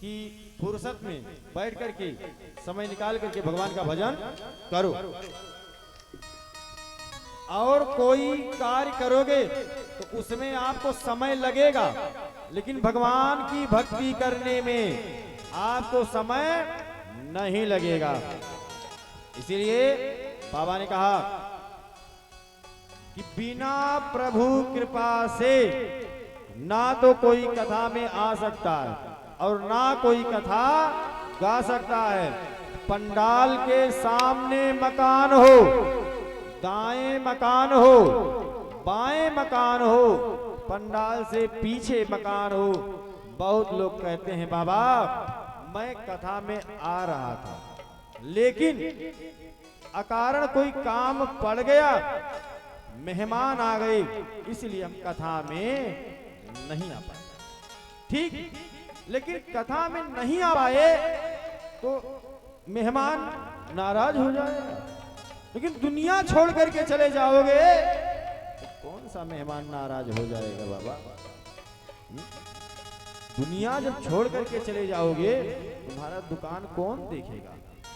कि फुर्सत में बैठ करके समय निकाल करके भगवान का भजन करो। और कोई कार्य करोगे तो उसमें आपको समय लगेगा, लेकिन भगवान की भक्ति करने में आपको समय नहीं लगेगा। इसीलिए बाबा ने कहा कि बिना प्रभु कृपा से ना तो कोई कथा में आ सकता है और ना कोई कथा गा सकता है। पंडाल के सामने मकान हो, दाएं मकान हो, बाएं मकान हो, पंडाल से पीछे मकान हो, बहुत लोग कहते हैं बाबा मैं कथा में आ रहा था, लेकिन अकारण कोई काम पड़ गया, मेहमान आ गए, इसलिए हम कथा में नहीं आ पाए। ठीक, लेकिन कथा में नहीं आ पाए तो मेहमान नाराज हो जाएगा, लेकिन दुनिया छोड़ करके चले जाओगे तो कौन सा मेहमान नाराज हो जाएगा बाबा? दुनिया जब छोड़ करके चले जाओगे तुम्हारा दुकान कौन देखेगा?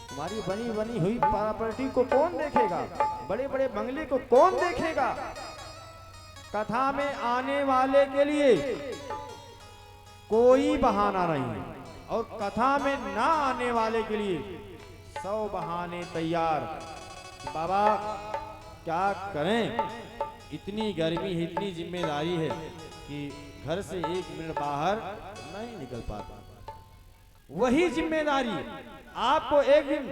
तुम्हारी बनी बनी हुई प्रॉपर्टी को कौन देखेगा? बड़े बड़े बंगले को कौन देखेगा? कथा में आने वाले के लिए कोई बहाना नहीं, और कथा में ना आने वाले के लिए 100 बहाने तैयार। बाबा क्या करें, इतनी गर्मी है, इतनी जिम्मेदारी है कि घर से 1 मिनट बाहर नहीं निकल पाता। वही जिम्मेदारी आपको एक दिन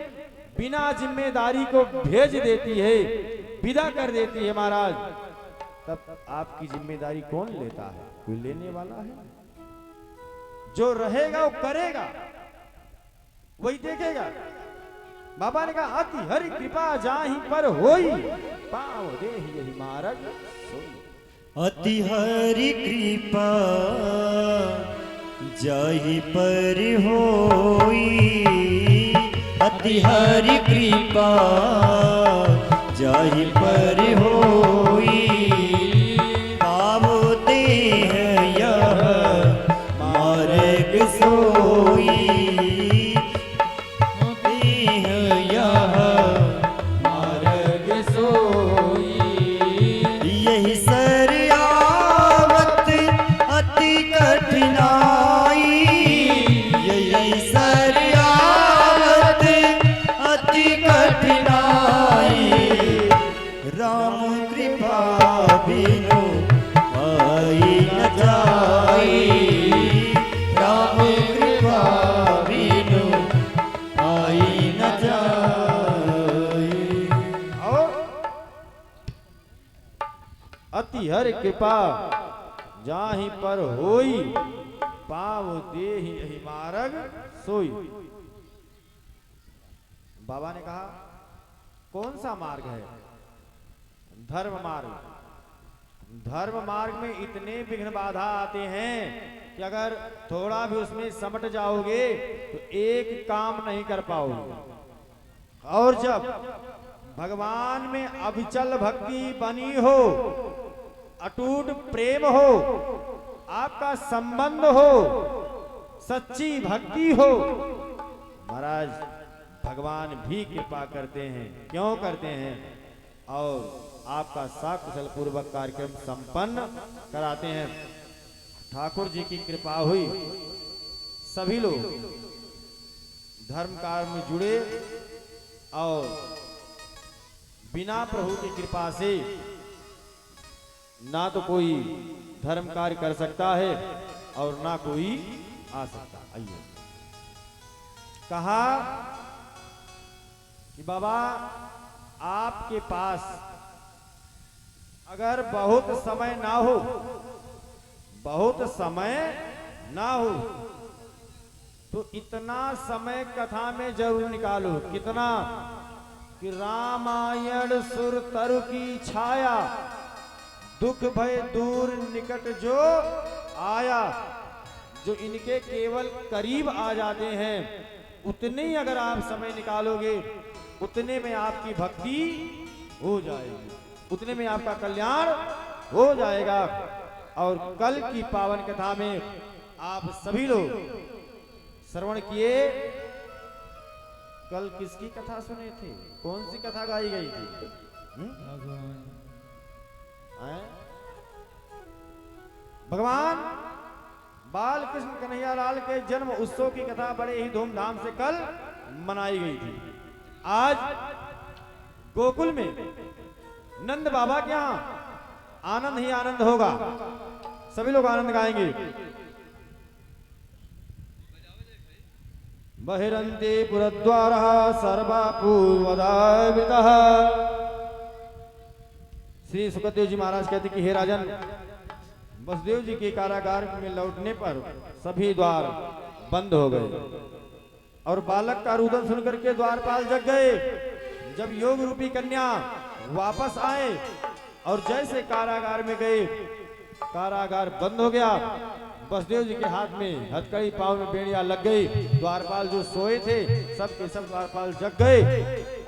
बिना जिम्मेदारी को भेज देती है, विदा कर देती है महाराज, तब आपकी जिम्मेदारी कौन लेता है? कोई लेने वाला है? जो रहेगा वो करेगा, वही देखेगा। बाबा ने कहा अति हरि कृपा जाहि पर होई, पाँव देहि यहि मार्ग सोई। अति हरि कृपा जाहि पर होई, अति हरि कृपा जाहि पर होई, पावो देह यह मार्ग सोई, देह यह मार्ग सोई। यही सरयावत अति कठिनाई, यही सरयावत अति कठिनाई, राम कृपा बिनु आई न जाई, राम कृपा बिनु आई न जाई। और अति हरि कृपा जाहि पर होई, पाँव देहि यहि मार्ग सोई। बाबा ने कहा कौन सा मार्ग है? धर्म मार्ग। धर्म मार्ग में इतने विघ्न बाधा आते हैं कि अगर थोड़ा भी उसमें समट जाओगे तो एक काम नहीं कर पाओगे। और जब भगवान में अविचल भक्ति बनी हो, अटूट प्रेम हो, आपका संबंध हो, सच्ची भक्ति हो, महाराज भगवान भी कृपा करते हैं। क्यों करते हैं? और आपका साकुशल पूर्वक कार्यक्रम संपन्न कराते हैं। ठाकुर जी की कृपा हुई, सभी लोग धर्म कार्य में जुड़े, और बिना प्रभु की कृपा से ना तो कोई धर्म कार्य कर सकता है और ना कोई आ सकता। आइए, कहा कि बाबा आपके पास अगर बहुत समय ना हो, बहुत समय ना हो, तो इतना समय कथा में जरूर निकालो। कितना? कि रामायण सुर तरु की छाया, दुख भय दूर निकट जो आया। जो इनके केवल करीब आ जाते हैं, उतने ही अगर आप समय निकालोगे, उतने में आपकी भक्ति हो जाएगी, उतने में आपका कल्याण हो जाएगा। और कल की पावन कथा में आप सभी लोग श्रवण किए। कल किसकी कथा सुने थे? कौन सी कथा गाई गई थी? हैं? भगवान बाल कृष्ण कन्हैया लाल के जन्म उत्सव की कथा बड़े ही धूमधाम से कल मनाई गई थी। आज गोकुल में नंद बाबा के यहाँ आनंद ही आनंद होगा। सभी लोग आनंद गाएंगे। बहिरन्ते पुरद्वारः सर्वा पूर्वदावितः। श्री सुखदेव जी महाराज कहते कि हे राजन, वसुदेव जी के कारागार में लौटने पर सभी द्वार बंद हो गए और बालक का रुदन सुनकर के द्वारपाल जग गए। जब योग रूपी कन्या वापस आए और जैसे कारागार में गए, कारागार बंद हो गया। वसुदेव जी के हाथ में हथकड़ी, पांव में बेड़ियां लग गई। द्वारपाल जो सोए थे सब के सब द्वारपाल जग गए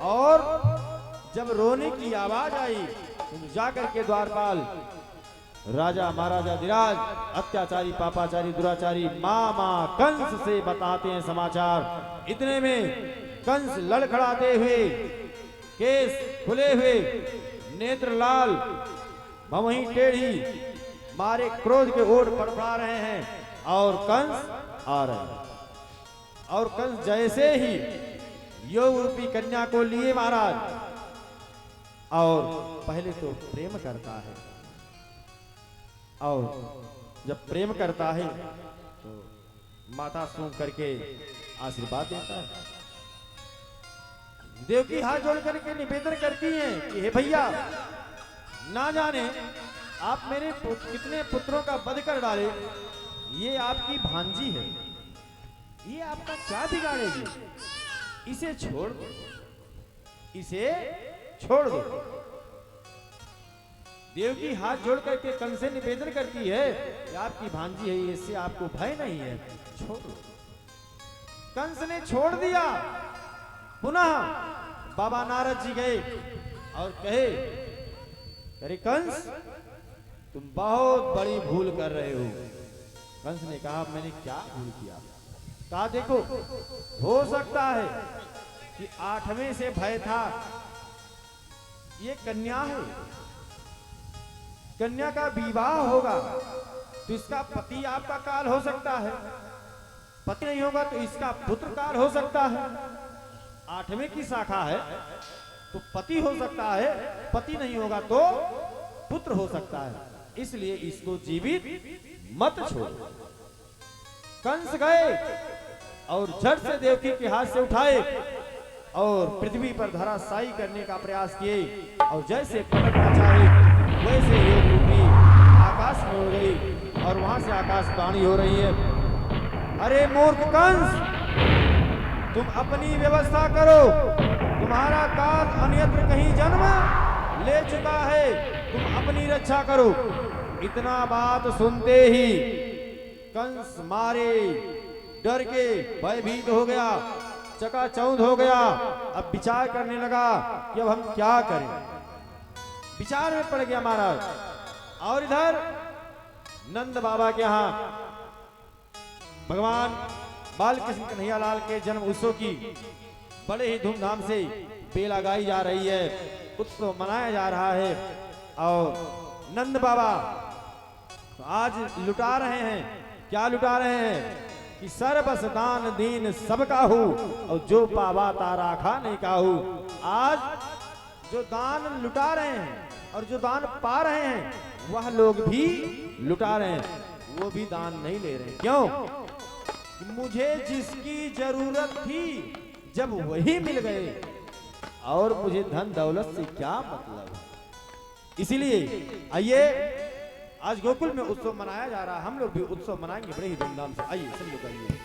और जब रोने की आवाज आई तो जाकर के द्वारपाल राजा महाराजा धीराज अत्याचारी, पापाचारी, दुराचारी मामा कंस से बताते हैं समाचार। इतने में कंस लड़खड़ाते हुए, केस खुले हुए, नेत्र लाल, भौहीं टेढ़ी, मारे क्रोध के ओर फड़फड़ा रहे हैं और कंस आ रहे हैं। और कंस जैसे ही योग रूपी कन्या को लिए महाराज, और पहले तो प्रेम करता है और जब प्रेम करता है तो माथा सूंघ करके आशीर्वाद देता है। देवकी हाथ जोड़ करके निवेदन करती हैं कि हे भैया, ना जाने आप मेरे कितने पुत्रों का वध कर डाले, ये आपकी भांजी है, ये आपका क्या बिगाड़ेगी? इसे छोड़ दो, इसे छोड़ दो। देवकी हाथ जोड़ करके कंस से निवेदन करती है कि आपकी भांजी है, इससे आपको भय नहीं है, छोड़ दो। कंस ने छोड़ दिया। पुनः बाबा नारद जी गए और कहे, अरे कंस, तुम बहुत बड़ी भूल कर रहे हो। कंस ने कहा, मैंने क्या भूल किया? कहा, देखो, हो सकता है कि 8वें से भय था, ये कन्या है, कन्या का विवाह होगा तो इसका पति आपका काल हो सकता है, पति नहीं होगा तो इसका पुत्र काल हो सकता है। 8वें की शाखा है तो पति हो सकता है, पति नहीं होगा तो पुत्र हो सकता है, इसलिए इसको जीवित मत छोड़ो। कंस गए और झट से देवकी के हाथ से उठाए और पृथ्वी पर धराशायी करने का प्रयास किए और जैसे पटकना चाहे वैसे योग रूपी आकाश में उड़ गई और वहां से आकाशवाणी हो रही है, अरे मूर्ख कंस, तुम अपनी व्यवस्था करो, तुम्हारा काल अन्यत्र कहीं जन्म ले चुका है, तुम अपनी रक्षा करो। इतना बात सुनते ही कंस मारे डर के भयभीत हो गया, चकाचौंध हो गया। अब विचार करने लगा कि अब हम क्या करें। विचार में पड़ गया महाराज। और इधर नंद बाबा के यहाँ भगवान बाल कृष्ण कन्हैया लाल के जन्म उत्सव की बड़े ही धूमधाम से बेला गाई जा रही है, उत्सव मनाया जा रहा है। और नंद बाबा आज लुटा रहे हैं, क्या लुटा रहे हैं कि सर्वस दान दीन सबका हूँ और जो पावा तारा खा नहीं काहू। आज जो दान लुटा रहे हैं और जो दान पा रहे हैं वह लोग भी लुटा रहे हैं, वो भी दान नहीं ले रहे। क्यों? मुझे जिसकी जरूरत थी जब वही मिल गए और मुझे धन दौलत से क्या मतलब। इसीलिए आइए, आज गोकुल में उत्सव मनाया जा रहा है, हम लोग भी उत्सव मनाएंगे बड़े ही धूमधाम से। आइए सब लोग आइए।